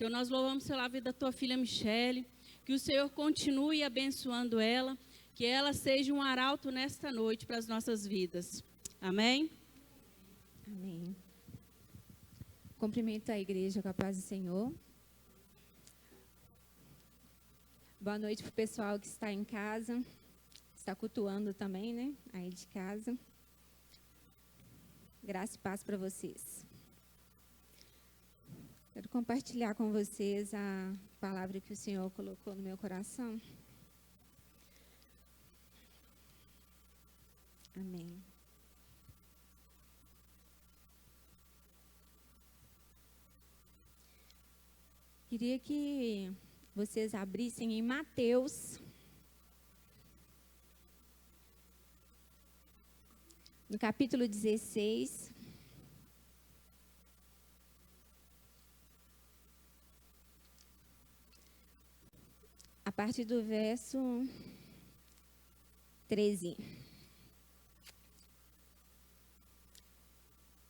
Senhor, nós louvamos pela vida da tua filha Michele, que o Senhor continue abençoando ela, que ela seja um arauto nesta noite para as nossas vidas. Amém? Amém. Cumprimento a igreja com a paz do Senhor. Boa noite para o pessoal que está em casa, está cultuando também, né? Aí de casa. Graça e paz para vocês. Quero compartilhar com vocês a palavra que o Senhor colocou no meu coração. Amém. Queria que vocês abrissem em Mateus, no capítulo 16. A partir do verso 13.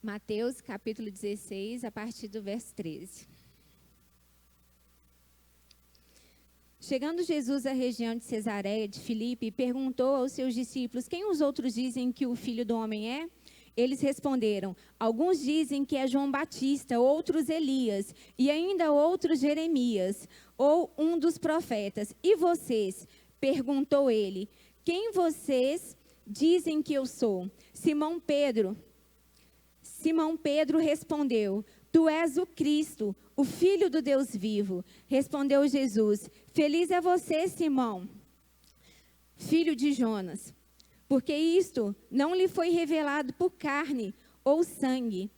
Mateus, capítulo 16, a partir do verso 13. Chegando Jesus à região de Cesareia de Filipe, perguntou aos seus discípulos: quem os outros dizem que o Filho do Homem é? Eles responderam: alguns dizem que é João Batista, outros Elias, e ainda outros Jeremias, ou um dos profetas. E vocês? Perguntou ele: quem vocês dizem que eu sou? Simão Pedro respondeu: tu és o Cristo, o Filho do Deus vivo. Respondeu Jesus: feliz é você, Simão, filho de Jonas, porque isto não lhe foi revelado por carne ou sangue,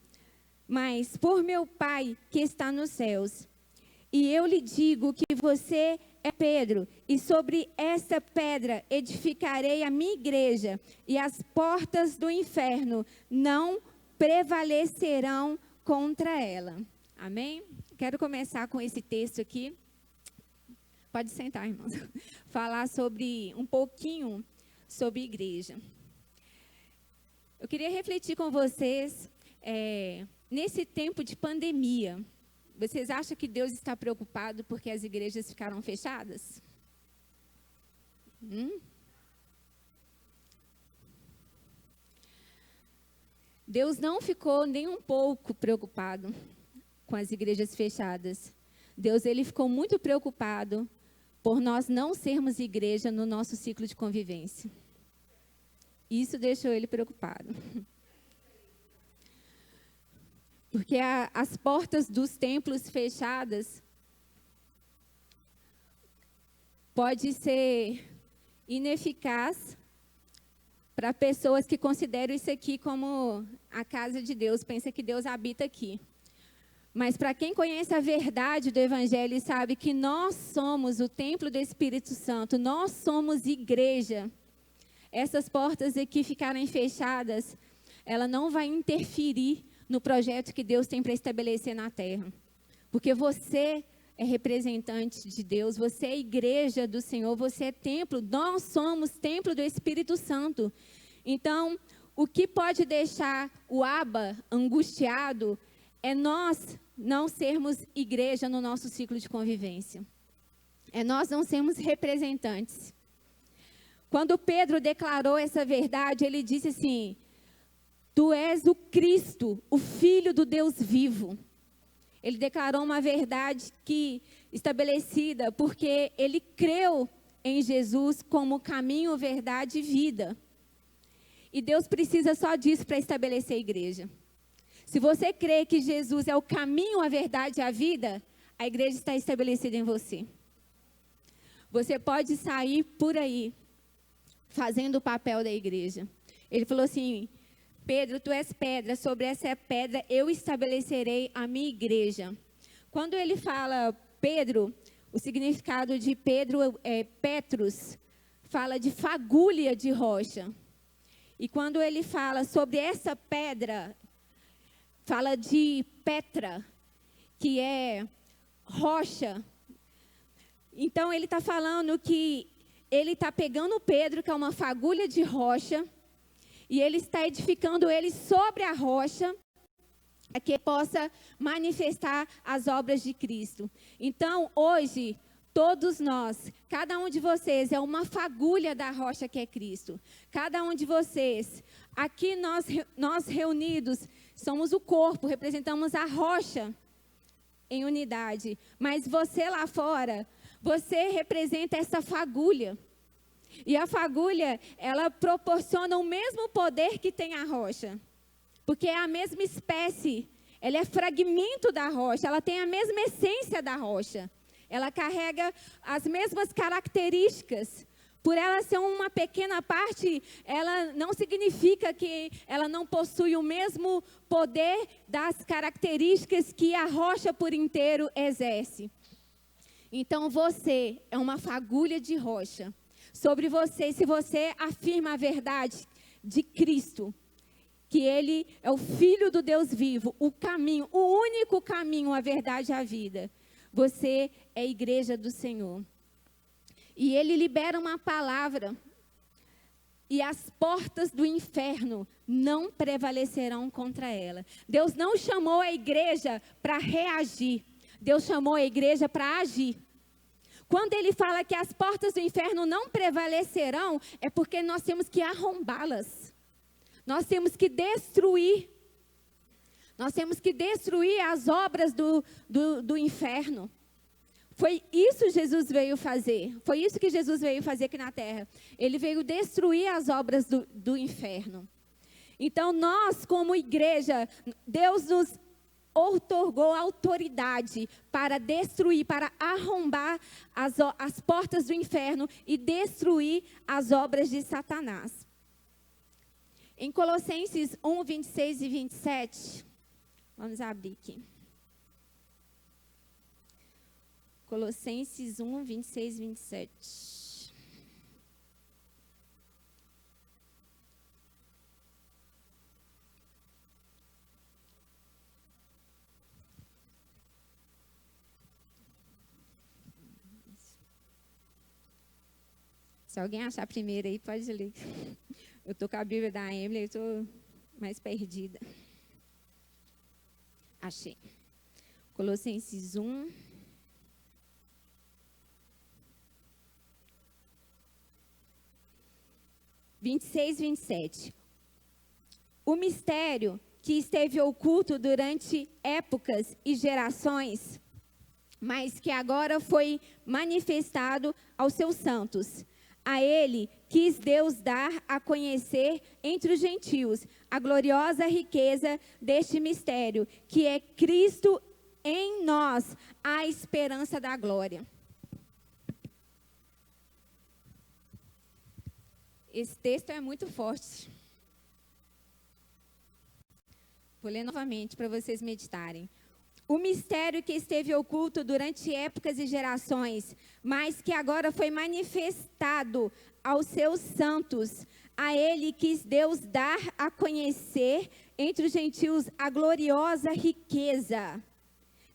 mas por meu Pai que está nos céus. E eu lhe digo que você é Pedro, e sobre essa pedra edificarei a minha igreja, e as portas do inferno não prevalecerão contra ela. Amém? Quero começar com esse texto aqui. Pode sentar, irmãos. Falar um pouquinho sobre igreja. Eu queria refletir com vocês, nesse tempo de pandemia, vocês acham que Deus está preocupado porque as igrejas ficaram fechadas? Deus não ficou nem um pouco preocupado com as igrejas fechadas. Deus, ele ficou muito preocupado por nós não sermos igreja no nosso ciclo de convivência. Isso deixou ele preocupado. Porque as portas dos templos fechadas pode ser ineficaz para pessoas que consideram isso aqui como a casa de Deus, pensa que Deus habita aqui. Mas para quem conhece a verdade do Evangelho e sabe que nós somos o templo do Espírito Santo, nós somos igreja, essas portas aqui ficarem fechadas, ela não vai interferir no projeto que Deus tem para estabelecer na terra. Porque você é representante de Deus, você é igreja do Senhor, você é templo, nós somos templo do Espírito Santo. Então, o que pode deixar o Abba angustiado é nós não sermos igreja no nosso ciclo de convivência. É nós não sermos representantes. Quando Pedro declarou essa verdade, ele disse assim: tu és o Cristo, o Filho do Deus vivo. Ele declarou uma verdade estabelecida porque ele creu em Jesus como caminho, verdade e vida. E Deus precisa só disso para estabelecer a igreja. Se você crê que Jesus é o caminho, a verdade e a vida, a igreja está estabelecida em você. Você pode sair por aí fazendo o papel da igreja. Ele falou assim: Pedro, tu és pedra, sobre essa pedra eu estabelecerei a minha igreja. Quando ele fala Pedro, o significado de Pedro é Petrus, fala de fagulha de rocha. E quando ele fala sobre essa pedra, fala de Petra, que é rocha. Então ele está falando que ele está pegando Pedro, que é uma fagulha de rocha, e ele está edificando ele sobre a rocha, que possa manifestar as obras de Cristo. Então, hoje, todos nós, cada um de vocês é uma fagulha da rocha que é Cristo. Cada um de vocês, aqui nós reunidos, somos o corpo, representamos a rocha em unidade. Mas você lá fora, você representa essa fagulha. E a fagulha, ela proporciona o mesmo poder que tem a rocha. Porque é a mesma espécie, ela é fragmento da rocha, ela tem a mesma essência da rocha. Ela carrega as mesmas características. Por ela ser uma pequena parte, ela não significa que ela não possui o mesmo poder das características que a rocha por inteiro exerce. Então você é uma fagulha de rocha. Sobre você, se você afirma a verdade de Cristo, que Ele é o Filho do Deus vivo, o caminho, o único caminho, a verdade e a vida. Você é a igreja do Senhor. E Ele libera uma palavra. E as portas do inferno não prevalecerão contra ela. Deus não chamou a igreja para reagir. Deus chamou a igreja para agir. Quando Ele fala que as portas do inferno não prevalecerão, é porque nós temos que arrombá-las. Nós temos que destruir. Nós temos que destruir as obras do inferno. Foi isso que Jesus veio fazer. Foi isso que Jesus veio fazer aqui na terra. Ele veio destruir as obras do inferno. Então, nós, como igreja, Deus nos outorgou autoridade para destruir, para arrombar as portas do inferno e destruir as obras de Satanás. Em Colossenses 1, 26 e 27, vamos abrir aqui. Colossenses 1, 26 e 27. Se alguém achar primeiro aí, pode ler. Eu estou com a Bíblia da Emily, eu estou mais perdida. Achei. Colossenses 1. Vinte e 27. O mistério que esteve oculto durante épocas e gerações, mas que agora foi manifestado aos seus santos. A ele quis Deus dar a conhecer entre os gentios a gloriosa riqueza deste mistério, que é Cristo em nós, a esperança da glória. Esse texto é muito forte. Vou ler novamente para vocês meditarem. O mistério que esteve oculto durante épocas e gerações, mas que agora foi manifestado aos seus santos. A ele quis Deus dar a conhecer entre os gentios a gloriosa riqueza.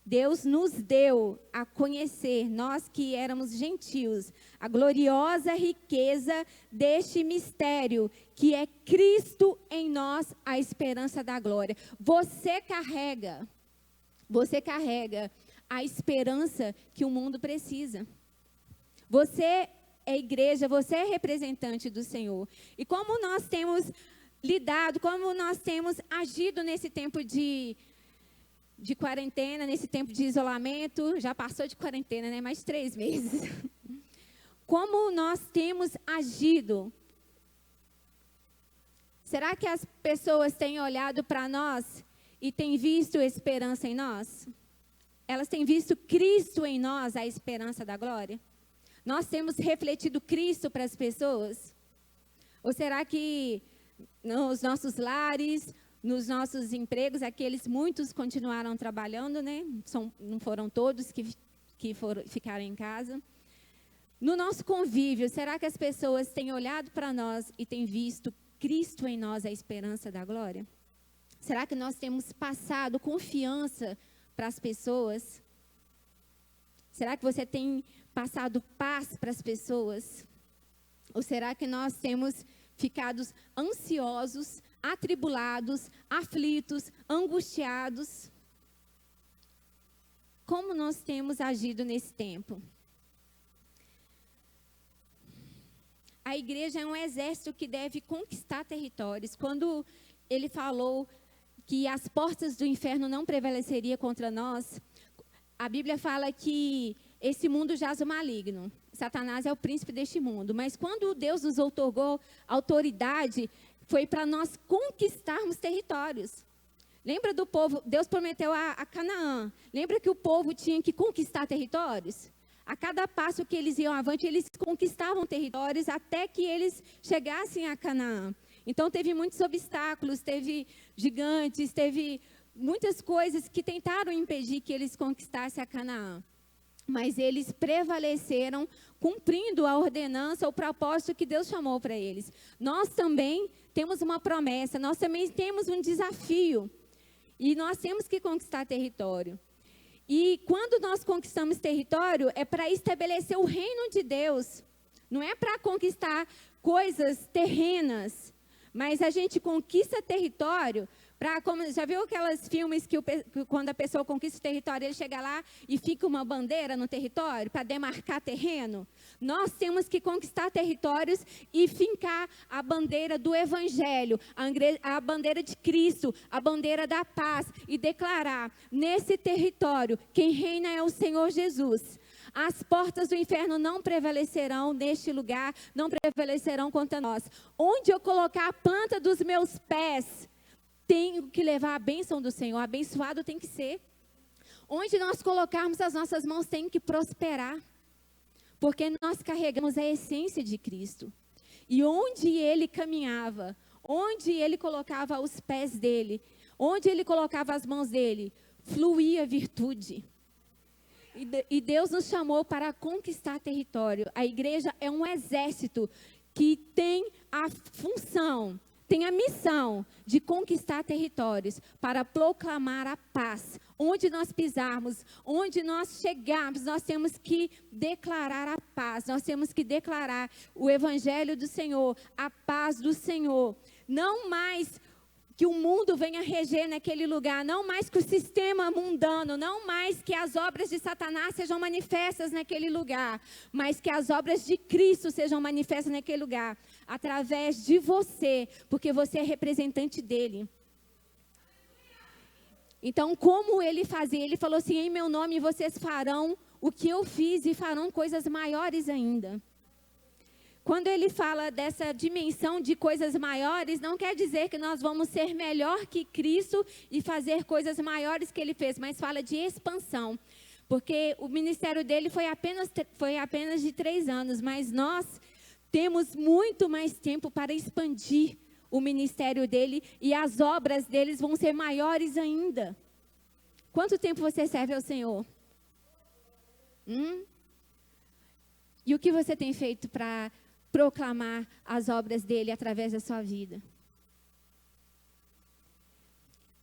Deus nos deu a conhecer, nós que éramos gentios, a gloriosa riqueza deste mistério, que é Cristo em nós, a esperança da glória. Você carrega a esperança que o mundo precisa. Você é igreja, você é representante do Senhor. E como nós temos lidado, como nós temos agido nesse tempo de quarentena, nesse tempo de isolamento, já passou de quarentena, né? Mais 3 meses. Como nós temos agido? Será que as pessoas têm olhado para nós e têm visto esperança em nós? Elas têm visto Cristo em nós, a esperança da glória? Nós temos refletido Cristo para as pessoas? Ou será que nos nossos lares, nos nossos empregos, muitos continuaram trabalhando, né? Não foram todos que ficaram em casa. No nosso convívio, será que as pessoas têm olhado para nós e têm visto Cristo em nós, a esperança da glória? Será que nós temos passado confiança para as pessoas? Será que você tem passado paz para as pessoas? Ou será que nós temos ficado ansiosos atribulados, aflitos, angustiados. Como nós temos agido nesse tempo? A igreja é um exército que deve conquistar territórios. Quando ele falou que as portas do inferno não prevaleceriam contra nós, a Bíblia fala que esse mundo jaz o maligno. Satanás é o príncipe deste mundo. Mas quando Deus nos outorgou autoridade, foi para nós conquistarmos territórios. Lembra do povo? Deus prometeu a Canaã. Lembra que o povo tinha que conquistar territórios? A cada passo que eles iam avante, eles conquistavam territórios até que eles chegassem a Canaã. Então, teve muitos obstáculos, teve gigantes, teve muitas coisas que tentaram impedir que eles conquistassem a Canaã. Mas eles prevaleceram cumprindo a ordenança, o propósito que Deus chamou para eles. Nós também temos uma promessa, nós também temos um desafio. E nós temos que conquistar território. E quando nós conquistamos território, é para estabelecer o reino de Deus. Não é para conquistar coisas terrenas, mas a gente conquista território para, como já viu aqueles filmes que quando a pessoa conquista o território, ele chega lá e fica uma bandeira no território para demarcar terreno? Nós temos que conquistar territórios e fincar a bandeira do Evangelho, a bandeira de Cristo, a bandeira da paz e declarar, nesse território, quem reina é o Senhor Jesus. As portas do inferno não prevalecerão neste lugar, não prevalecerão contra nós. Onde eu colocar a planta dos meus pés, tenho que levar a bênção do Senhor, abençoado tem que ser. Onde nós colocarmos as nossas mãos, tem que prosperar. Porque nós carregamos a essência de Cristo. E onde ele caminhava, onde ele colocava os pés dele, onde ele colocava as mãos dele, fluía virtude. E Deus nos chamou para conquistar território. A igreja é um exército que tem a função, tem a missão de conquistar territórios para proclamar a paz. Onde nós pisarmos, onde nós chegarmos, nós temos que declarar a paz. Nós temos que declarar o evangelho do Senhor, a paz do Senhor. Não mais que o mundo venha reger naquele lugar, não mais que o sistema mundano, não mais que as obras de Satanás sejam manifestas naquele lugar, mas que as obras de Cristo sejam manifestas naquele lugar, através de você, porque você é representante dele. Então, como ele fazia? Ele falou assim, em meu nome vocês farão o que eu fiz e farão coisas maiores ainda. Quando ele fala dessa dimensão de coisas maiores, não quer dizer que nós vamos ser melhor que Cristo e fazer coisas maiores que ele fez, mas fala de expansão. Porque o ministério dele foi apenas de 3 anos, mas nós temos muito mais tempo para expandir o ministério dele e as obras deles vão ser maiores ainda. Quanto tempo você serve ao Senhor? E o que você tem feito para proclamar as obras dele através da sua vida?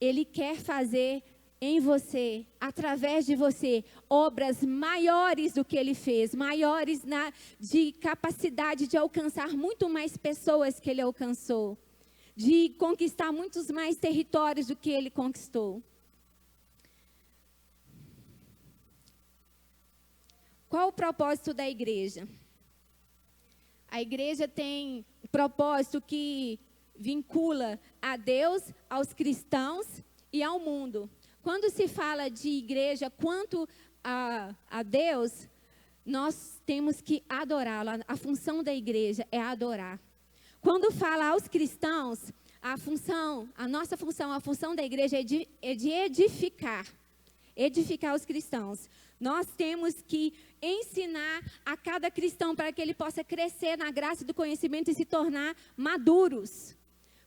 Ele quer fazer em você, através de você, obras maiores do que ele fez, maiores de capacidade de alcançar muito mais pessoas que ele alcançou, de conquistar muitos mais territórios do que ele conquistou. Qual o propósito da igreja? A igreja tem um propósito que vincula a Deus, aos cristãos e ao mundo. Quando se fala de igreja quanto a Deus, nós temos que adorá-lo. A função da igreja é adorar. Quando fala aos cristãos, a função da igreja é de edificar os cristãos. Nós temos que ensinar a cada cristão para que ele possa crescer na graça do conhecimento e se tornar maduros,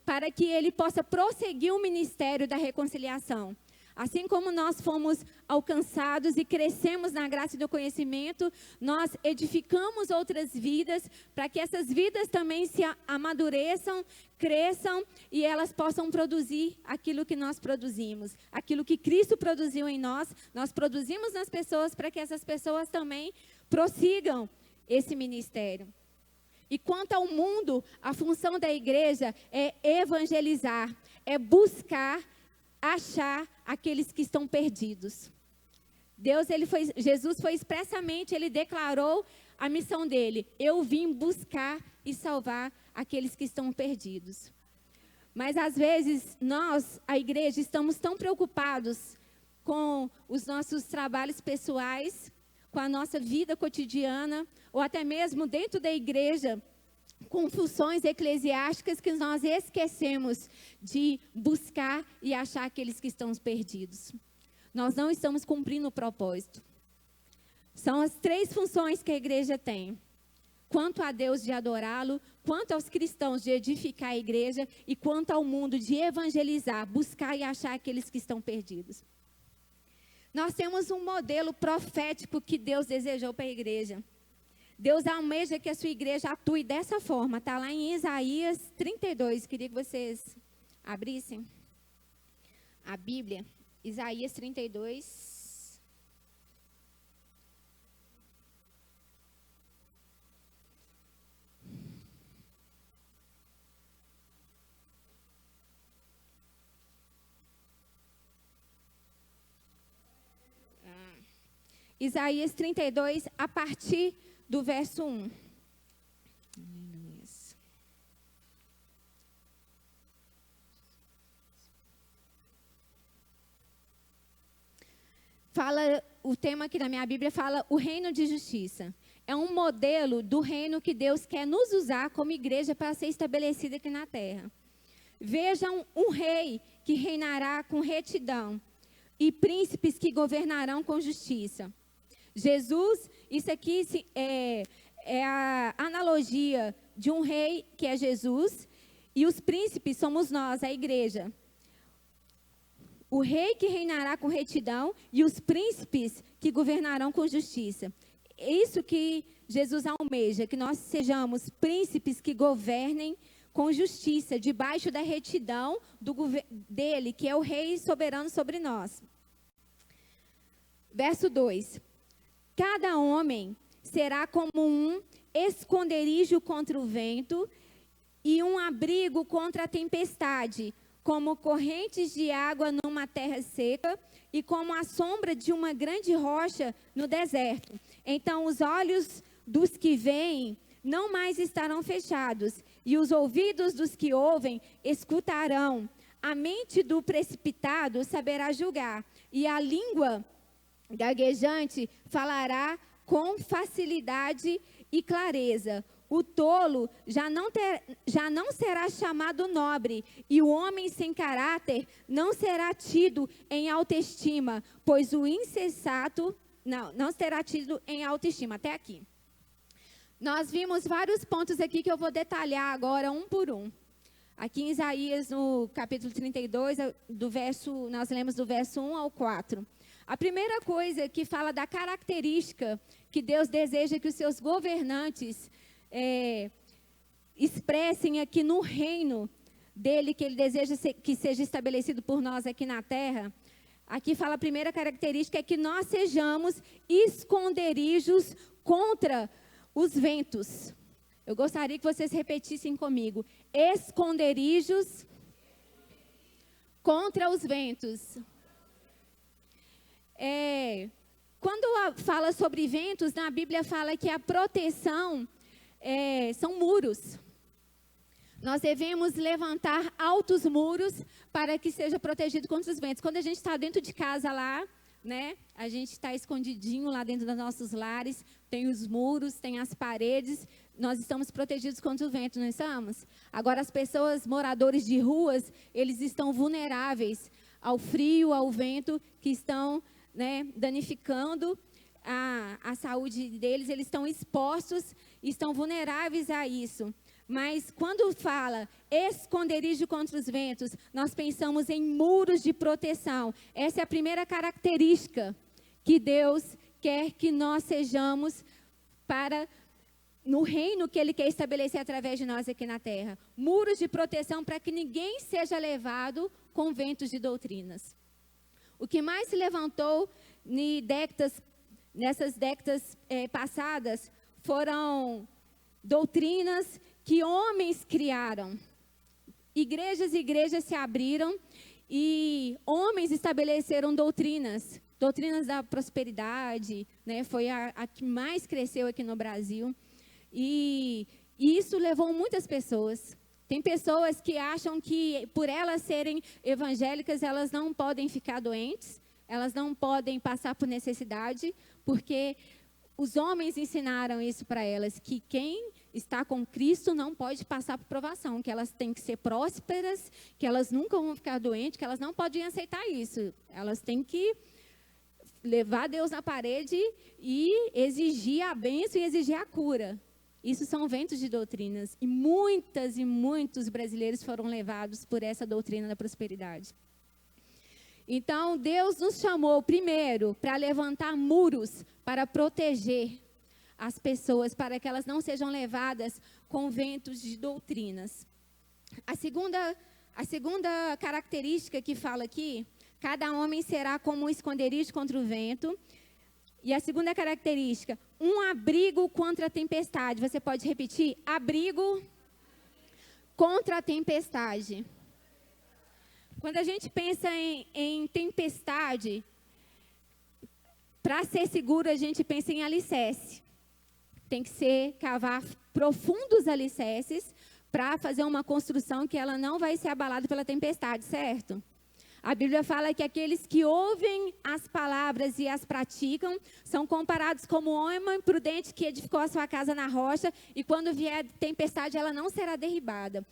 para que ele possa prosseguir o ministério da reconciliação. Assim como nós fomos alcançados e crescemos na graça do conhecimento, nós edificamos outras vidas para que essas vidas também se amadureçam, cresçam e elas possam produzir aquilo que nós produzimos. Aquilo que Cristo produziu em nós, nós produzimos nas pessoas para que essas pessoas também prossigam esse ministério. E quanto ao mundo, a função da igreja é evangelizar, é buscar, achar aqueles que estão perdidos. Jesus foi expressamente, ele declarou a missão dele: eu vim buscar e salvar aqueles que estão perdidos. Mas às vezes nós, a igreja, estamos tão preocupados com os nossos trabalhos pessoais, com a nossa vida cotidiana, ou até mesmo dentro da igreja, com funções eclesiásticas, que nós esquecemos de buscar e achar aqueles que estão perdidos. Nós não estamos cumprindo o propósito. São as 3 funções que a igreja tem: quanto a Deus de adorá-lo, quanto aos cristãos de edificar a igreja, e quanto ao mundo de evangelizar, buscar e achar aqueles que estão perdidos. Nós temos um modelo profético que Deus desejou para a igreja. Deus almeja que a sua igreja atue dessa forma. Está lá em Isaías 32. Queria que vocês abrissem a Bíblia. Isaías 32. Isaías 32, a partir do verso 1. Fala, o tema aqui na minha Bíblia fala o reino de justiça. É um modelo do reino que Deus quer nos usar como igreja para ser estabelecida aqui na terra. Vejam um rei que reinará com retidão e príncipes que governarão com justiça. Jesus, isso aqui é a analogia de um rei que é Jesus, e os príncipes somos nós, a igreja. O rei que reinará com retidão e os príncipes que governarão com justiça. Isso que Jesus almeja, que nós sejamos príncipes que governem com justiça, debaixo da retidão dele, que é o rei soberano sobre nós. Verso 2. Cada homem será como um esconderijo contra o vento e um abrigo contra a tempestade, como correntes de água numa terra seca e como a sombra de uma grande rocha no deserto. Então os olhos dos que veem não mais estarão fechados, e os ouvidos dos que ouvem escutarão. A mente do precipitado saberá julgar, e a língua gaguejante falará com facilidade e clareza. O tolo já não será chamado nobre, e o homem sem caráter não será tido em autoestima, pois o insensato não será tido em autoestima. Até aqui. Nós vimos vários pontos aqui que eu vou detalhar agora um por um. Aqui em Isaías, no capítulo 32, nós lemos do verso 1 ao 4. A primeira coisa que fala da característica que Deus deseja que os seus governantes expressem aqui no reino dele, que ele deseja que seja estabelecido por nós aqui na terra. Aqui fala a primeira característica é que nós sejamos esconderijos contra os ventos. Eu gostaria que vocês repetissem comigo: esconderijos contra os ventos. Quando fala sobre ventos, na Bíblia fala que a proteção são muros. Nós devemos levantar altos muros para que seja protegido contra os ventos. Quando a gente está dentro de casa lá, né, a gente está escondidinho lá dentro dos nossos lares, tem os muros, tem as paredes, nós estamos protegidos contra o vento, não estamos? Agora, as pessoas, moradores de ruas, eles estão vulneráveis ao frio, ao vento, que estão danificando a saúde deles, eles estão expostos, estão vulneráveis a isso. Mas quando fala esconderijo contra os ventos, nós pensamos em muros de proteção. Essa é a primeira característica que Deus quer que nós sejamos no reino que Ele quer estabelecer através de nós aqui na terra. Muros de proteção para que ninguém seja levado com ventos de doutrinas. O que mais se levantou nessas décadas passadas foram doutrinas que homens criaram. Igrejas e igrejas se abriram e homens estabeleceram doutrinas da prosperidade, né? Foi a que mais cresceu aqui no Brasil. E isso levou muitas pessoas. Tem pessoas que acham que, por elas serem evangélicas, elas não podem ficar doentes, elas não podem passar por necessidade, porque os homens ensinaram isso para elas, que quem está com Cristo não pode passar por provação, que elas têm que ser prósperas, que elas nunca vão ficar doentes, que elas não podem aceitar isso. Elas têm que levar Deus na parede e exigir a bênção e exigir a cura. Isso são ventos de doutrinas. E muitos brasileiros foram levados por essa doutrina da prosperidade. Então, Deus nos chamou primeiro para levantar muros para proteger as pessoas, para que elas não sejam levadas com ventos de doutrinas. A segunda característica que fala aqui, cada homem será como um esconderijo contra o vento. E a segunda característica, um abrigo contra a tempestade. Você pode repetir? Abrigo contra a tempestade. Quando a gente pensa em tempestade, para ser seguro, a gente pensa em alicerce. Tem que cavar profundos alicerces para fazer uma construção que ela não vai ser abalada pela tempestade, certo? A Bíblia fala que aqueles que ouvem as palavras e as praticam são comparados como homem prudente que edificou a sua casa na rocha e quando vier tempestade ela não será derribada.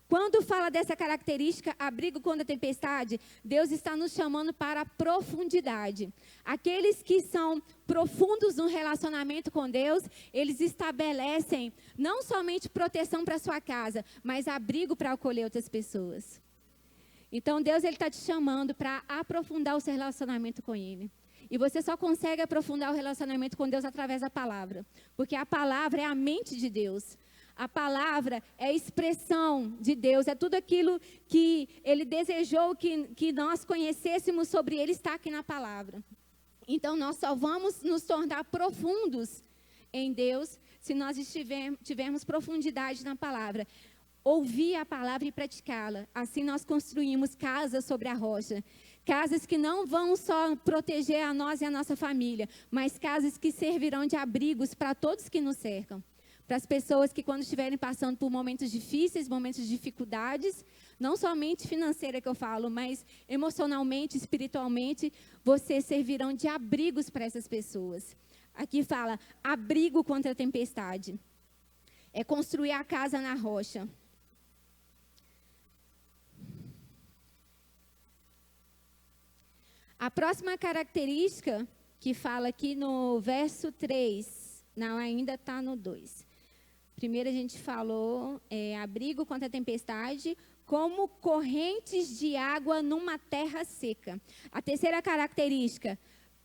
Quando fala dessa característica, abrigo contra a tempestade, Deus está nos chamando para a profundidade. Aqueles que são profundos no relacionamento com Deus, eles estabelecem não somente proteção para a sua casa, mas abrigo para acolher outras pessoas. Então, Deus está te chamando para aprofundar o seu relacionamento com Ele. E você só consegue aprofundar o relacionamento com Deus através da palavra. Porque a palavra é a mente de Deus. A palavra é a expressão de Deus. É tudo aquilo que Ele desejou que nós conhecêssemos sobre Ele está aqui na palavra. Então, nós só vamos nos tornar profundos em Deus se nós tivermos profundidade na palavra. Ouvir a palavra e praticá-la. Assim nós construímos casas sobre a rocha. Casas que não vão só proteger a nós e a nossa família, mas casas que servirão de abrigos para todos que nos cercam. Para as pessoas que quando estiverem passando por momentos difíceis, momentos de dificuldades, não somente financeira que eu falo, mas emocionalmente, espiritualmente, vocês servirão de abrigos para essas pessoas. Aqui fala, abrigo contra a tempestade. É construir a casa na rocha. A próxima característica que fala aqui no verso 3, não, ainda está no 2. Primeiro a gente falou abrigo contra a tempestade, como correntes de água numa terra seca. A terceira característica,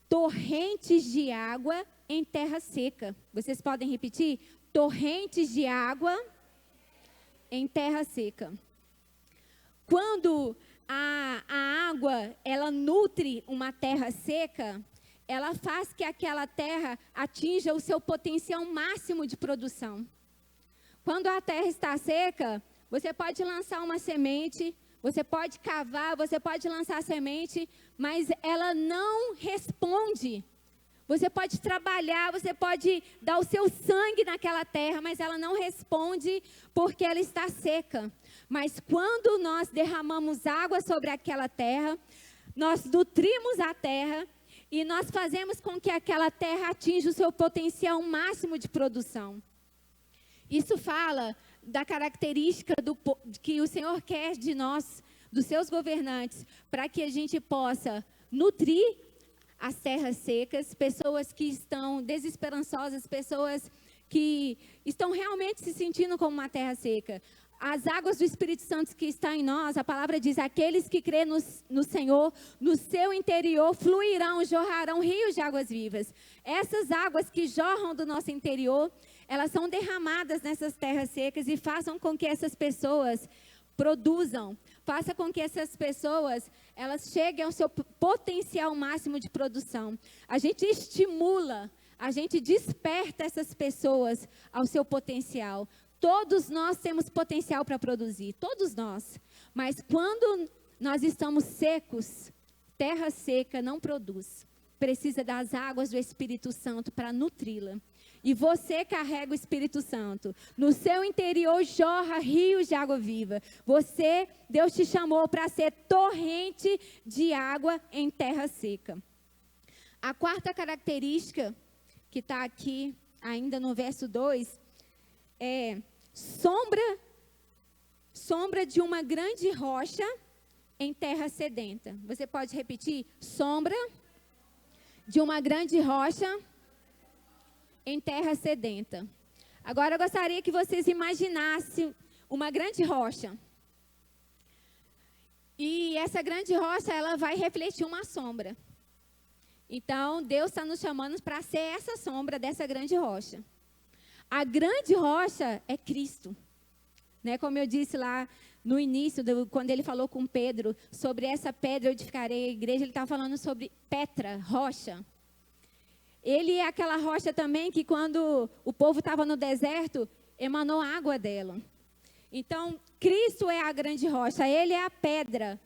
torrentes de água em terra seca. Vocês podem repetir? Torrentes de água em terra seca. Quando a água, ela nutre uma terra seca, ela faz que aquela terra atinja o seu potencial máximo de produção. Quando a terra está seca, você pode lançar uma semente, você pode cavar, você pode lançar a semente, mas ela não responde. Você pode trabalhar, você pode dar o seu sangue naquela terra, mas ela não responde porque ela está seca. Mas quando nós derramamos água sobre aquela terra, nós nutrimos a terra e nós fazemos com que aquela terra atinja o seu potencial máximo de produção. Isso fala da característica que o Senhor quer de nós, dos seus governantes, para que a gente possa nutrir as terras secas, pessoas que estão desesperançosas, pessoas que estão realmente se sentindo como uma terra seca. As águas do Espírito Santo que está em nós, a palavra diz, aqueles que crêem no Senhor, no seu interior fluirão, jorrarão rios de águas vivas. Essas águas que jorram do nosso interior, elas são derramadas nessas terras secas e façam com que essas pessoas produzam, faça com que essas pessoas, elas cheguem ao seu potencial máximo de produção. A gente estimula a gente desperta essas pessoas ao seu potencial. Todos nós temos potencial para produzir, todos nós. Mas quando nós estamos secos, terra seca não produz. Precisa das águas do Espírito Santo para nutri-la. E você carrega o Espírito Santo. No seu interior jorra rios de água viva. Deus te chamou para ser torrente de água em terra seca. A quarta característica, que está aqui ainda no verso 2, é sombra de uma grande rocha em terra sedenta. Você pode repetir? Sombra de uma grande rocha em terra sedenta. Agora eu gostaria que vocês imaginassem uma grande rocha. E essa grande rocha, ela vai refletir uma sombra. Então, Deus está nos chamando para ser essa sombra dessa grande rocha. A grande rocha é Cristo. Né? Como eu disse lá no início, quando ele falou com Pedro, sobre essa pedra eu edificarei a igreja, ele estava falando sobre Petra, rocha. Ele é aquela rocha também que quando o povo estava no deserto, emanou água dela. Então, Cristo é a grande rocha, ele é a pedra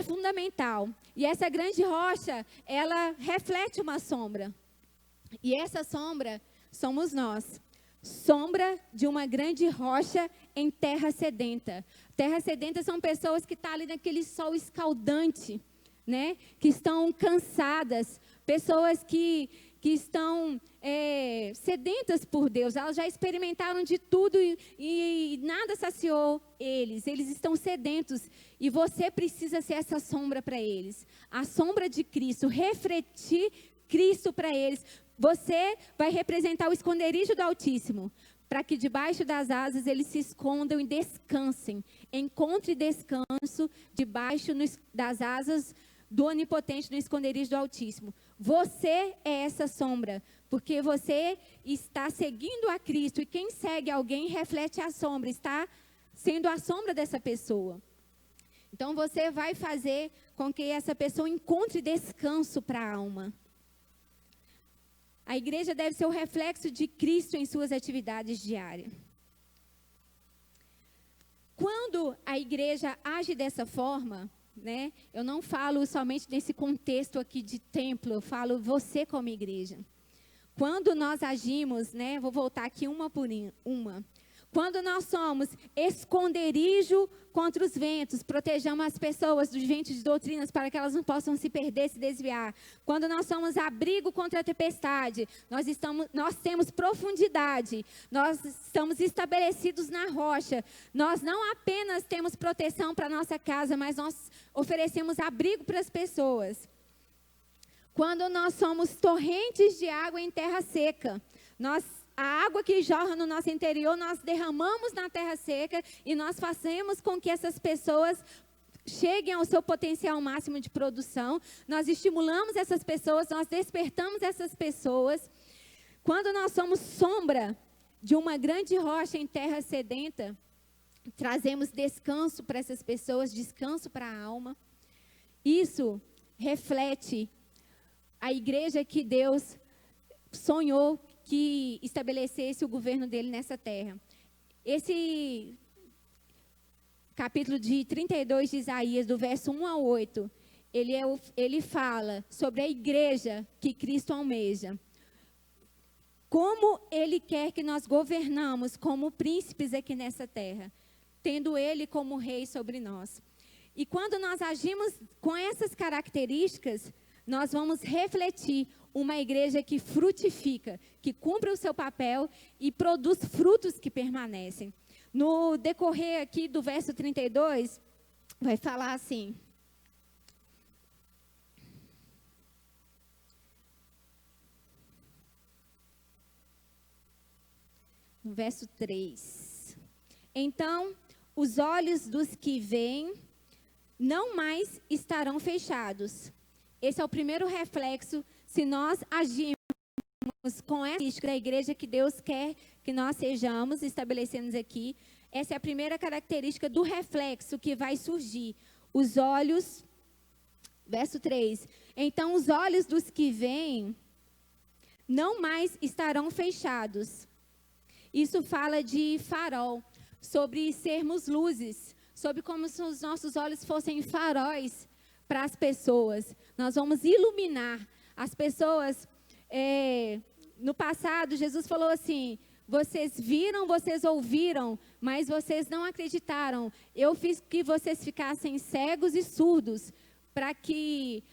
fundamental. E essa grande rocha, ela reflete uma sombra. E essa sombra somos nós. Sombra de uma grande rocha em terra sedenta. Terra sedenta são pessoas que estão ali naquele sol escaldante, né? Que estão cansadas, pessoas que estão sedentas por Deus. Elas já experimentaram de tudo e nada saciou eles. Eles estão sedentos e você precisa ser essa sombra para eles. A sombra de Cristo, refletir Cristo para eles. Você vai representar o esconderijo do Altíssimo, para que debaixo das asas eles se escondam e descansem. Encontre descanso debaixo das asas do Onipotente, no esconderijo do Altíssimo. Você é essa sombra, porque você está seguindo a Cristo, e quem segue alguém reflete a sombra, está sendo a sombra dessa pessoa. Então você vai fazer com que essa pessoa encontre descanso para a alma. A igreja deve ser o reflexo de Cristo em suas atividades diárias. Quando a igreja age dessa forma, né, eu não falo somente nesse contexto aqui de templo, eu falo você como igreja. Quando nós agimos, né, vou voltar aqui uma por uma. Quando nós somos esconderijo contra os ventos, protejamos as pessoas dos ventos de doutrinas para que elas não possam se perder, se desviar. Quando nós somos abrigo contra a tempestade, nós temos profundidade, nós estamos estabelecidos na rocha. Nós não apenas temos proteção para a nossa casa, mas nós oferecemos abrigo para as pessoas. Quando nós somos torrentes de água em terra seca, a água que jorra no nosso interior, nós derramamos na terra seca e nós fazemos com que essas pessoas cheguem ao seu potencial máximo de produção. Nós estimulamos essas pessoas, nós despertamos essas pessoas. Quando nós somos sombra de uma grande rocha em terra sedenta, trazemos descanso para essas pessoas, descanso para a alma. Isso reflete a igreja que Deus sonhou que estabelecesse o governo dele nessa terra. Esse capítulo de 32 de Isaías, do verso 1 ao 8, ele fala sobre a igreja que Cristo almeja. Como ele quer que nós governamos como príncipes aqui nessa terra, tendo ele como rei sobre nós. E quando nós agimos com essas características, nós vamos refletir uma igreja que frutifica, que cumpre o seu papel e produz frutos que permanecem. No decorrer aqui do verso 32, vai falar assim: no verso 3. Então, os olhos dos que veem não mais estarão fechados. Esse é o primeiro reflexo, se nós agirmos com essa característica da igreja que Deus quer que nós sejamos, estabelecemos aqui. Essa é a primeira característica do reflexo que vai surgir. Os olhos, verso 3. Então, os olhos dos que veem não mais estarão fechados. Isso fala de farol, sobre sermos luzes, sobre como se os nossos olhos fossem faróis para as pessoas. Nós vamos iluminar as pessoas. No passado, Jesus falou assim: vocês viram, vocês ouviram, mas vocês não acreditaram. Eu fiz que vocês ficassem cegos e surdos, para que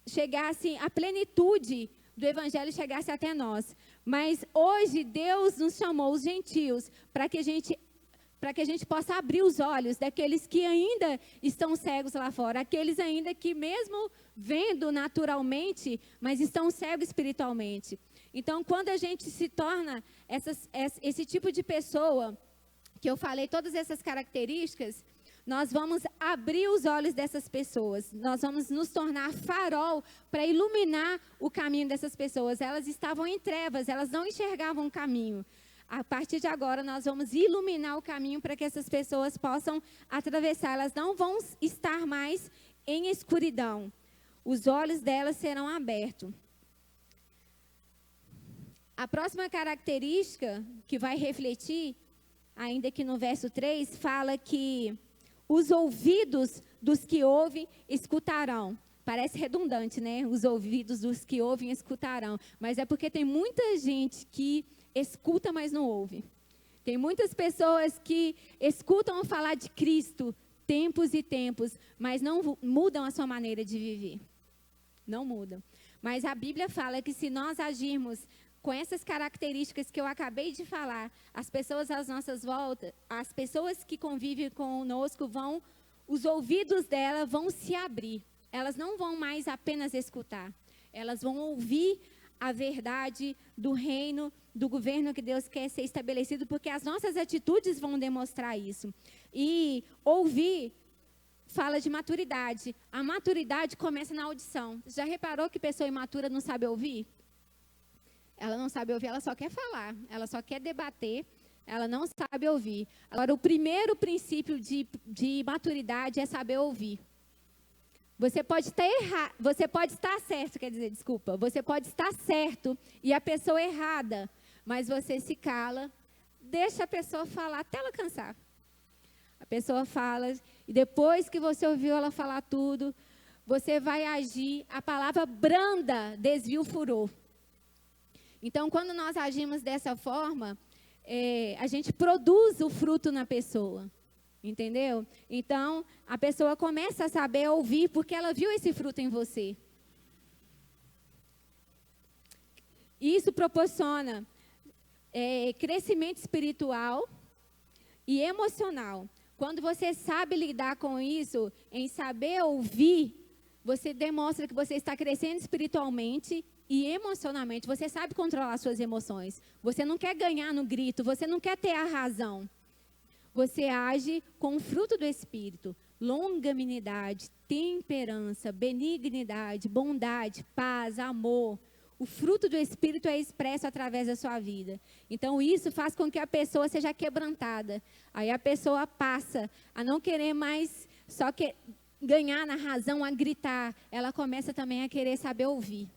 chegasse a plenitude do Evangelho chegasse até nós. Mas hoje Deus nos chamou, os gentios, para que a gente possa abrir os olhos daqueles que ainda estão cegos lá fora, aqueles ainda que mesmo vendo naturalmente, mas estão cegos espiritualmente. Então, quando a gente se torna esse tipo de pessoa, que eu falei todas essas características, nós vamos abrir os olhos dessas pessoas, nós vamos nos tornar farol para iluminar o caminho dessas pessoas. Elas estavam em trevas, elas não enxergavam o caminho. A partir de agora, nós vamos iluminar o caminho para que essas pessoas possam atravessar. Elas não vão estar mais em escuridão. Os olhos delas serão abertos. A próxima característica que vai refletir, ainda que no verso 3, fala que os ouvidos dos que ouvem escutarão. Parece redundante, né? Os ouvidos dos que ouvem escutarão. Mas é porque tem muita gente que escuta, mas não ouve. Tem muitas pessoas que escutam falar de Cristo tempos e tempos, mas não mudam a sua maneira de viver. Não mudam. Mas a Bíblia fala que se nós agirmos com essas características que eu acabei de falar, as pessoas às nossas voltas, as pessoas que convivem conosco os ouvidos dela vão se abrir. Elas não vão mais apenas escutar, elas vão ouvir a verdade do reino, do governo que Deus quer ser estabelecido, porque as nossas atitudes vão demonstrar isso. E ouvir fala de maturidade. A maturidade começa na audição. Já reparou que pessoa imatura não sabe ouvir? Ela não sabe ouvir, ela só quer falar, ela só quer debater, ela não sabe ouvir. Agora, o primeiro princípio de maturidade é saber ouvir. Você pode estar certo, você pode estar certo e a pessoa errada, mas você se cala, deixa a pessoa falar até ela cansar. A pessoa fala e depois que você ouviu ela falar tudo, você vai agir. A palavra branda desvia o furor. Então, quando nós agimos dessa forma, a gente produz o fruto na pessoa, entendeu? Então, a pessoa começa a saber ouvir porque ela viu esse fruto em você. Isso proporciona crescimento espiritual e emocional. Quando você sabe lidar com isso, em saber ouvir, você demonstra que você está crescendo espiritualmente e emocionalmente. Você sabe controlar suas emoções. Você não quer ganhar no grito, você não quer ter a razão. Você age com o fruto do Espírito. Longanimidade, temperança, benignidade, bondade, paz, amor. O fruto do Espírito é expresso através da sua vida. Então, isso faz com que a pessoa seja quebrantada. Aí a pessoa passa a não querer mais só ganhar na razão, a gritar. Ela começa também a querer saber ouvir.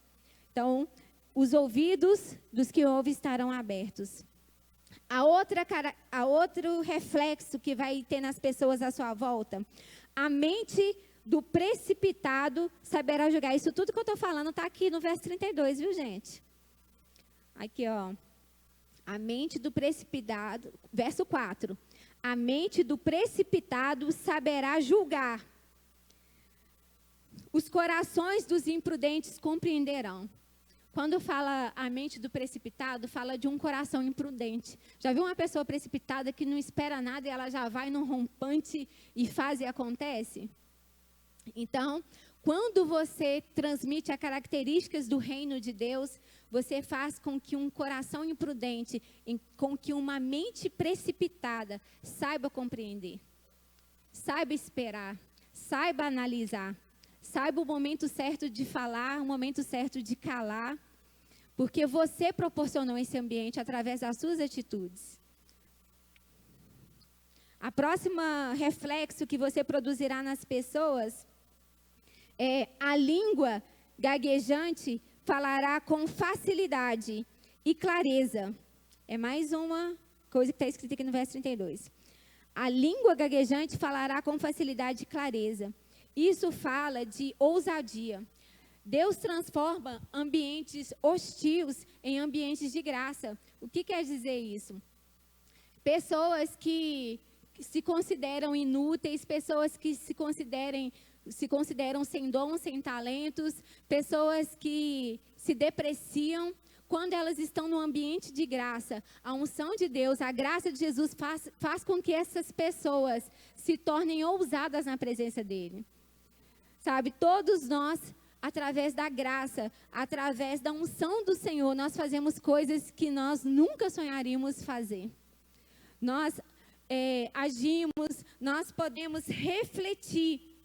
Então, os ouvidos dos que ouvem estarão abertos. Outro reflexo que vai ter nas pessoas à sua volta, a mente do precipitado saberá julgar. Isso tudo que eu estou falando está aqui no verso 32, viu, gente? Aqui, ó. A mente do precipitado, verso 4. A mente do precipitado saberá julgar. Os corações dos imprudentes compreenderão. Quando fala a mente do precipitado, fala de um coração imprudente. Já viu uma pessoa precipitada que não espera nada e ela já vai num rompante e faz e acontece? Então, quando você transmite as características do reino de Deus, você faz com que um coração imprudente, com que uma mente precipitada saiba compreender, saiba esperar, saiba analisar. Saiba o momento certo de falar, o momento certo de calar, porque você proporcionou esse ambiente através das suas atitudes. A próxima reflexo que você produzirá nas pessoas é a língua gaguejante falará com facilidade e clareza. É mais uma coisa que está escrita aqui no verso 32. A língua gaguejante falará com facilidade e clareza. Isso fala de ousadia. Deus transforma ambientes hostis em ambientes de graça. O que quer dizer isso? Pessoas que se consideram inúteis, pessoas que se consideram sem dom, sem talentos, pessoas que se depreciam. Quando elas estão no ambiente de graça, a unção de Deus, a graça de Jesus faz com que essas pessoas se tornem ousadas na presença dele. Sabe, todos nós, através da graça, através da unção do Senhor, nós fazemos coisas que nós nunca sonharíamos fazer. Nós agimos, nós podemos refletir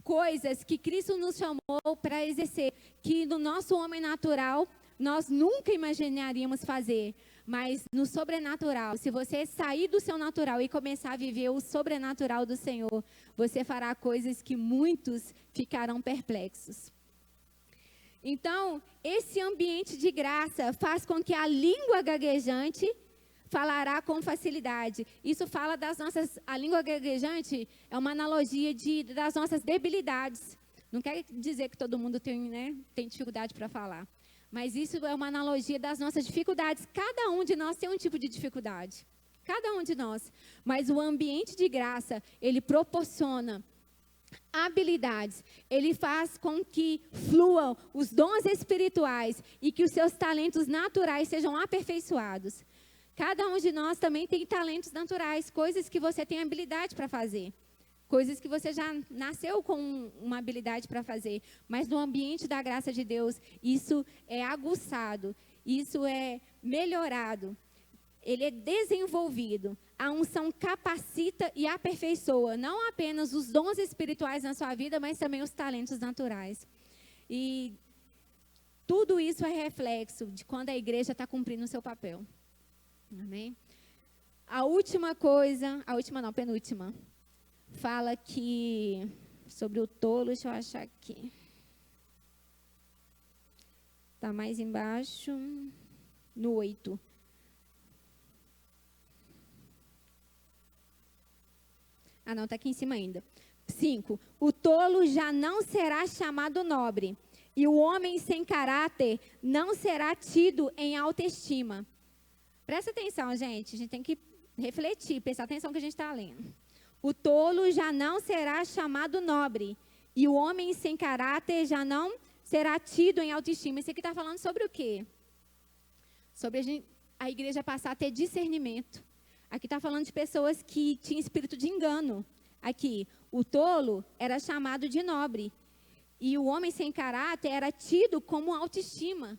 coisas que Cristo nos chamou para exercer, que no nosso homem natural nós nunca imaginaríamos fazer, mas no sobrenatural, se você sair do seu natural e começar a viver o sobrenatural do Senhor, você fará coisas que muitos ficarão perplexos. Então, esse ambiente de graça faz com que a língua gaguejante falará com facilidade. Isso fala das nossas... A língua gaguejante é uma analogia das nossas debilidades. Não quer dizer que todo mundo tem dificuldade para falar. Mas isso é uma analogia das nossas dificuldades. Cada um de nós tem um tipo de dificuldade. Cada um de nós. Mas o ambiente de graça, ele proporciona habilidades. Ele faz com que fluam os dons espirituais e que os seus talentos naturais sejam aperfeiçoados. Cada um de nós também tem talentos naturais, coisas que você tem habilidade para fazer. Coisas que você já nasceu com uma habilidade para fazer. Mas no ambiente da graça de Deus, isso é aguçado, isso é melhorado. Ele é desenvolvido. A unção capacita e aperfeiçoa, não apenas os dons espirituais na sua vida, mas também os talentos naturais. E tudo isso é reflexo de quando a igreja está cumprindo o seu papel. Amém? A última coisa, penúltima, fala que, sobre o tolo, deixa eu achar aqui. Está mais embaixo, no 8. Ah, não, está aqui em cima ainda. 5. O tolo já não será chamado nobre, e o homem sem caráter não será tido em alta estima. Presta atenção, gente. A gente tem que refletir, prestar atenção no que a gente está lendo. O tolo já não será chamado nobre, e o homem sem caráter já não será tido em autoestima. Isso aqui está falando sobre o quê? Sobre a igreja passar a ter discernimento. Aqui está falando de pessoas que tinham espírito de engano. Aqui, o tolo era chamado de nobre, e o homem sem caráter era tido como autoestima.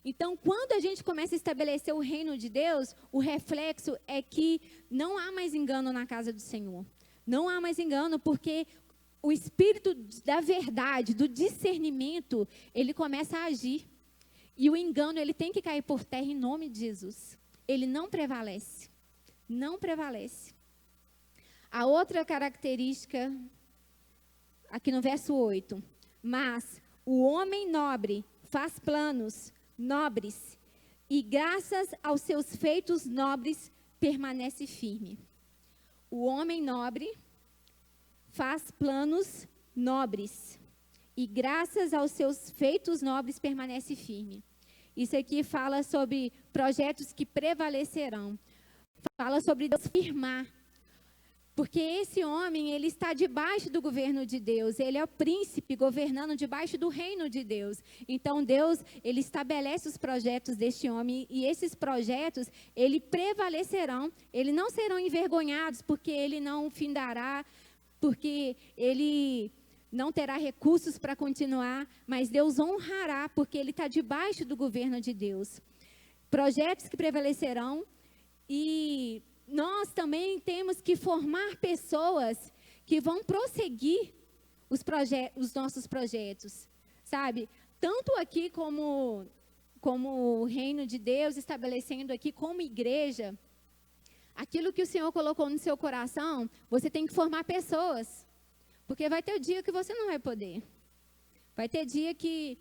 Então, quando a gente começa a estabelecer o reino de Deus, o reflexo é que não há mais engano na casa do Senhor. Não há mais engano, porque o espírito da verdade, do discernimento, ele começa a agir. E o engano, ele tem que cair por terra em nome de Jesus. Ele não prevalece. Não prevalece. A outra característica, aqui no verso 8. Mas o homem nobre faz planos nobres, e graças aos seus feitos nobres, permanece firme. O homem nobre faz planos nobres, e graças aos seus feitos nobres, permanece firme. Isso aqui fala sobre projetos que prevalecerão. Fala sobre Deus firmar. Porque esse homem, ele está debaixo do governo de Deus. Ele é o príncipe governando debaixo do reino de Deus. Então, Deus, ele estabelece os projetos deste homem. E esses projetos, ele prevalecerão. Eles não serão envergonhados, porque ele não findará, porque ele não terá recursos para continuar. Mas Deus honrará, porque ele está debaixo do governo de Deus. Projetos que prevalecerão. E nós também temos que formar pessoas que vão prosseguir os nossos projetos, sabe? Tanto aqui como o reino de Deus, estabelecendo aqui como igreja, aquilo que o Senhor colocou no seu coração, você tem que formar pessoas, porque vai ter dia que você não vai poder. Vai ter dia que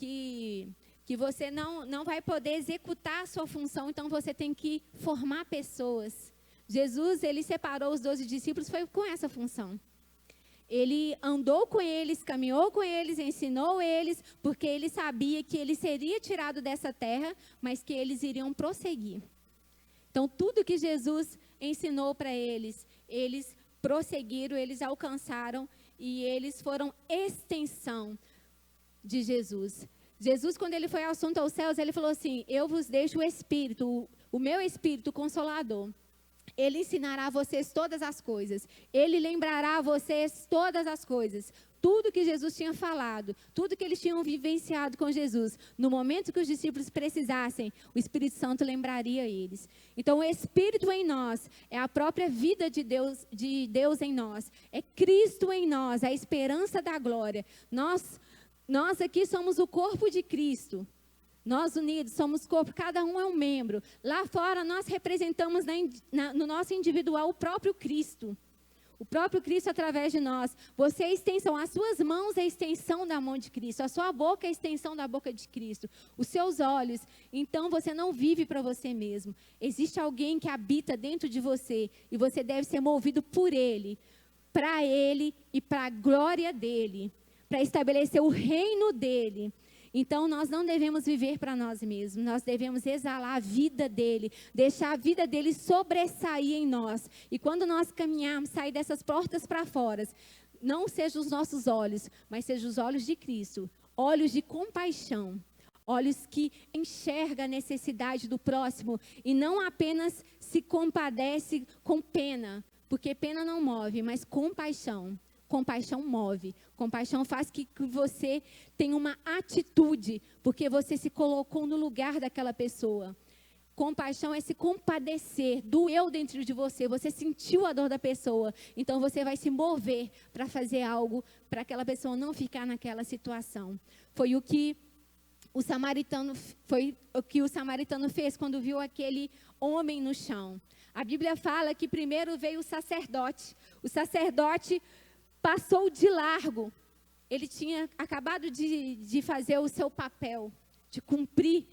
que você não vai poder executar a sua função, então você tem que formar pessoas. Jesus, ele separou os 12 discípulos, foi com essa função. Ele andou com eles, caminhou com eles, ensinou eles, porque ele sabia que ele seria tirado dessa terra, mas que eles iriam prosseguir. Então, tudo que Jesus ensinou para eles, eles prosseguiram, eles alcançaram e eles foram extensão de Jesus. Jesus, quando ele foi assunto aos céus, ele falou assim: eu vos deixo o Espírito, o meu Espírito Consolador. Ele ensinará a vocês todas as coisas. Ele lembrará a vocês todas as coisas. Tudo que Jesus tinha falado, tudo que eles tinham vivenciado com Jesus, no momento que os discípulos precisassem, o Espírito Santo lembraria eles. Então, o Espírito em nós é a própria vida de Deus em nós. É Cristo em nós, a esperança da glória. Nós aqui somos o corpo de Cristo. Nós unidos somos corpo, cada um é um membro. Lá fora nós representamos no nosso individual o próprio Cristo. O próprio Cristo através de nós. Você é a extensão, as suas mãos é a extensão da mão de Cristo. A sua boca é a extensão da boca de Cristo. Os seus olhos. Então você não vive para você mesmo. Existe alguém que habita dentro de você. E você deve ser movido por Ele. Para Ele e para a glória dEle. Para estabelecer o reino dEle. Então, nós não devemos viver para nós mesmos, nós devemos exalar a vida dEle, deixar a vida dEle sobressair em nós. E quando nós caminharmos, sair dessas portas para fora, não sejam os nossos olhos, mas sejam os olhos de Cristo, olhos de compaixão, olhos que enxergam a necessidade do próximo e não apenas se compadece com pena, porque pena não move, mas compaixão. Compaixão move. Compaixão faz que você tenha uma atitude, porque você se colocou no lugar daquela pessoa. Compaixão é se compadecer, doeu dentro de você, você sentiu a dor da pessoa, então você vai se mover para fazer algo para aquela pessoa não ficar naquela situação. Foi o que o samaritano fez quando viu aquele homem no chão. A Bíblia fala que primeiro veio o sacerdote. O sacerdote passou de largo. Ele tinha acabado de fazer o seu papel, de cumprir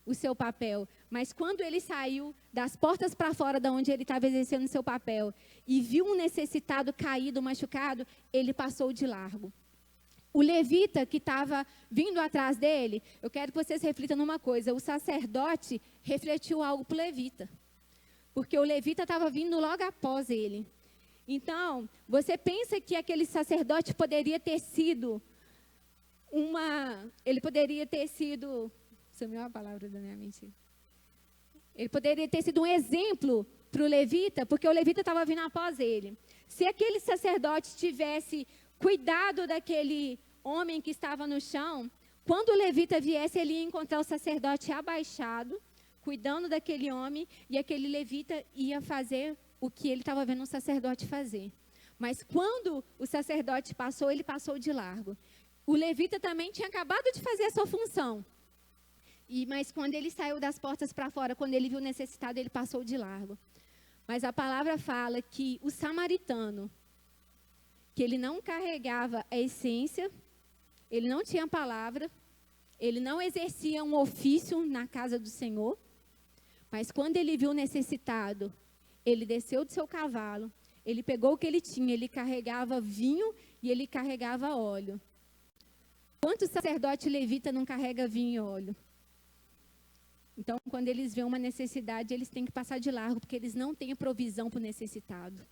o seu papel. Mas quando ele saiu das portas para fora de onde ele estava exercendo o seu papel e viu um necessitado caído, machucado, ele passou de largo. O levita que estava vindo atrás dele, eu quero que vocês reflitam numa coisa, o sacerdote refletiu algo para o levita. Porque o levita estava vindo logo após ele. Então, você pensa que aquele sacerdote poderia ter sido sumiu a palavra da minha mente. Ele poderia ter sido um exemplo para o levita, porque o levita estava vindo após ele. Se aquele sacerdote tivesse cuidado daquele homem que estava no chão, quando o levita viesse, ele ia encontrar o sacerdote abaixado, cuidando daquele homem, e aquele levita ia fazer o que ele estava vendo um sacerdote fazer. Mas quando o sacerdote passou, ele passou de largo. O levita também tinha acabado de fazer a sua função. Mas quando ele saiu das portas para fora, quando ele viu o necessitado, ele passou de largo. Mas a palavra fala que o samaritano, que ele não carregava a essência, ele não tinha palavra, ele não exercia um ofício na casa do Senhor, mas quando ele viu o necessitado, ele desceu do seu cavalo, ele pegou o que ele tinha, ele carregava vinho e ele carregava óleo. Quanto sacerdote levita não carrega vinho e óleo? Então, quando eles veem uma necessidade, eles têm que passar de largo, porque eles não têm provisão para o necessitado.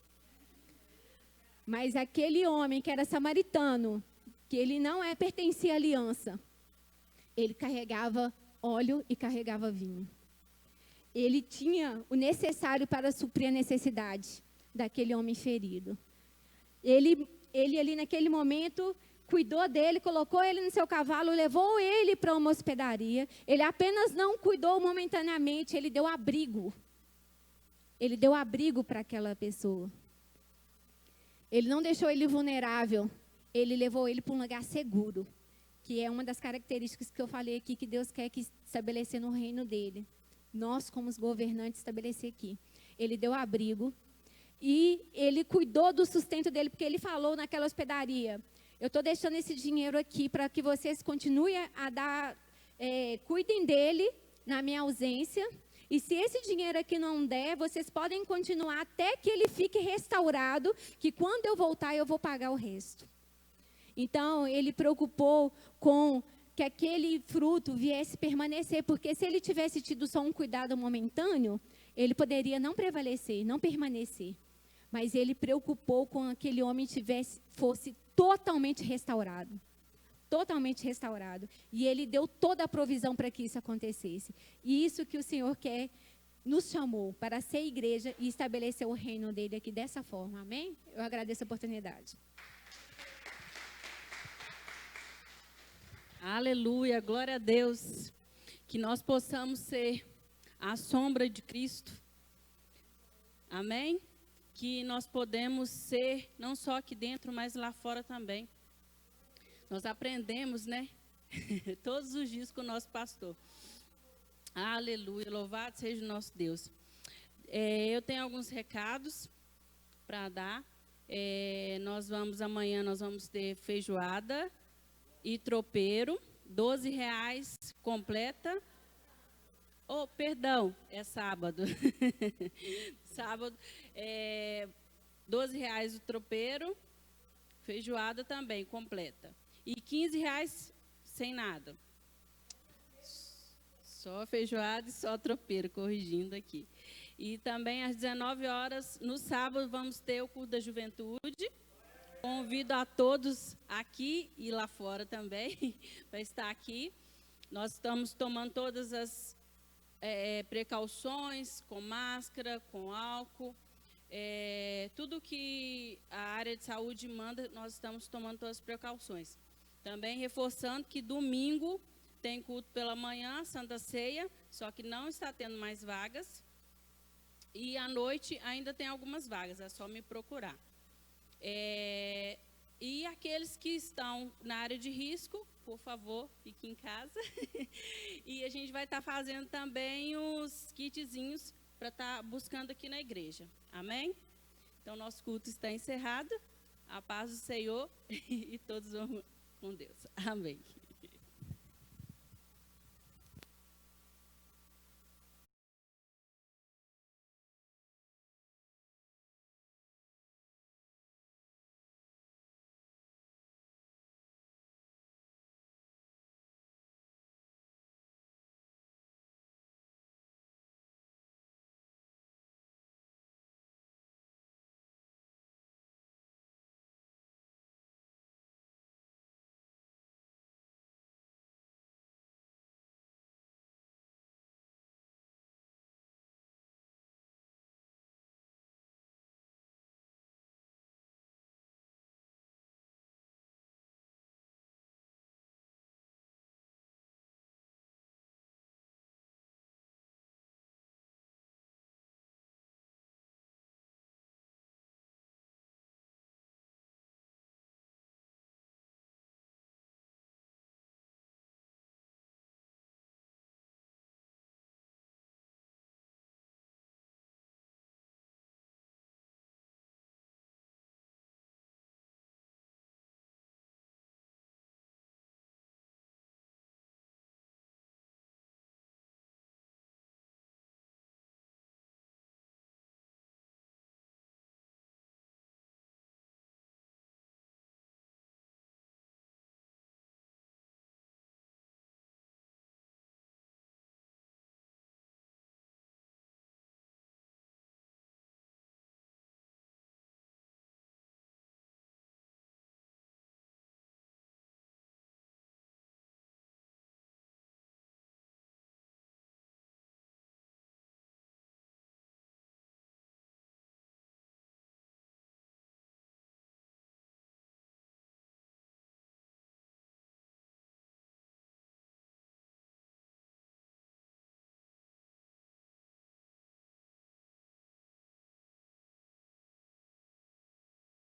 Mas aquele homem que era samaritano, que ele não pertencia à aliança, ele carregava óleo e carregava vinho. Ele tinha o necessário para suprir a necessidade daquele homem ferido. Ele ali naquele momento cuidou dele, colocou ele no seu cavalo, levou ele para uma hospedaria. Ele apenas não cuidou momentaneamente, ele deu abrigo. Ele deu abrigo para aquela pessoa. Ele não deixou ele vulnerável, ele levou ele para um lugar seguro, que é uma das características que eu falei aqui, que Deus quer estabelecer no reino dele. Nós, como os governantes, estabelecer aqui. Ele deu abrigo e ele cuidou do sustento dele, porque ele falou naquela hospedaria: eu estou deixando esse dinheiro aqui para que vocês continuem a dar, cuidem dele na minha ausência. E se esse dinheiro aqui não der, vocês podem continuar até que ele fique restaurado, que quando eu voltar eu vou pagar o resto. Então, ele preocupou com que aquele fruto viesse permanecer, porque se ele tivesse tido só um cuidado momentâneo, ele poderia não prevalecer, não permanecer. Mas ele preocupou com que aquele homem fosse totalmente restaurado. Totalmente restaurado. E ele deu toda a provisão para que isso acontecesse. E isso que o Senhor nos chamou para ser igreja e estabelecer o reino dele aqui dessa forma. Amém? Eu agradeço a oportunidade. Aleluia, glória a Deus. Que nós possamos ser a sombra de Cristo. Amém? Que nós podemos ser, não só aqui dentro, mas lá fora também. Nós aprendemos, né? Todos os dias com o nosso pastor. Aleluia, louvado seja o nosso Deus. Eu tenho alguns recados para dar. Amanhã nós vamos ter feijoada e tropeiro, R$12 completa. Oh, perdão, é sábado. Sábado, R$12 o tropeiro, feijoada também completa. E R$15 sem nada. Só feijoada e só tropeiro, corrigindo aqui. E também às 19 horas, no sábado, vamos ter o culto da juventude. Convido a todos aqui e lá fora também para estar aqui. Nós estamos tomando todas as precauções, com máscara, com álcool. Tudo que a área de saúde manda, nós estamos tomando todas as precauções. Também reforçando que domingo tem culto pela manhã, Santa Ceia, só que não está tendo mais vagas. E à noite ainda tem algumas vagas, é só me procurar. E aqueles que estão na área de risco, por favor, fiquem em casa. E a gente vai estar fazendo também os kitzinhos para estar buscando aqui na igreja. Amém? Então, nosso culto está encerrado. A paz do Senhor e todos vão com Deus. Amém.